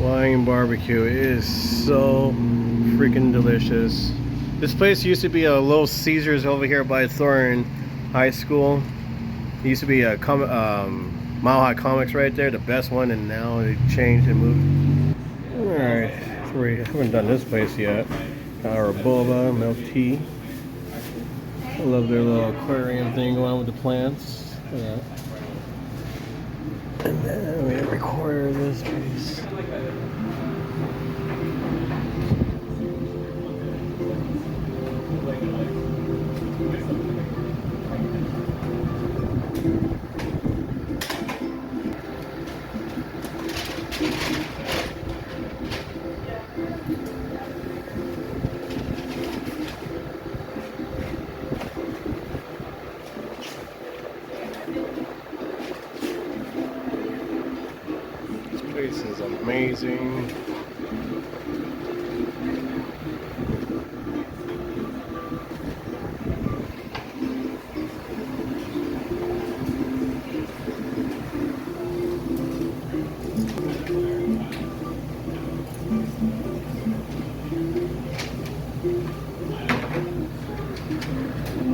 Flying barbecue. It is so freaking delicious. This place used to be a Little Caesars over here by Thornton High School. It used to be a Mile High Comics right there, the best one, and now they changed and moved. Alright, so we haven't done this place yet. Got our boba, milk tea. I love their little aquarium thing going on with the plants. Look at that. And then we have a quarter of this piece. This is amazing.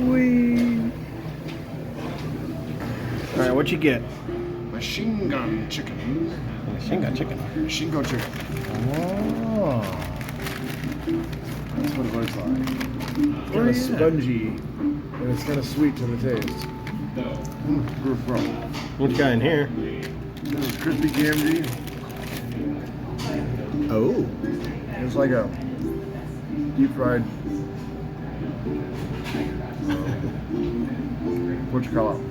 Whee! All right, what you get? Machine gun chicken. Machine gun chicken. Machine gun chicken. Oh. That's what it looks like. It's Oh, kind of yeah. spongy, and it's kind of sweet to the taste. Good bro. What you got in here? This is crispy KMD. Oh. It's like a deep fried. What you call it?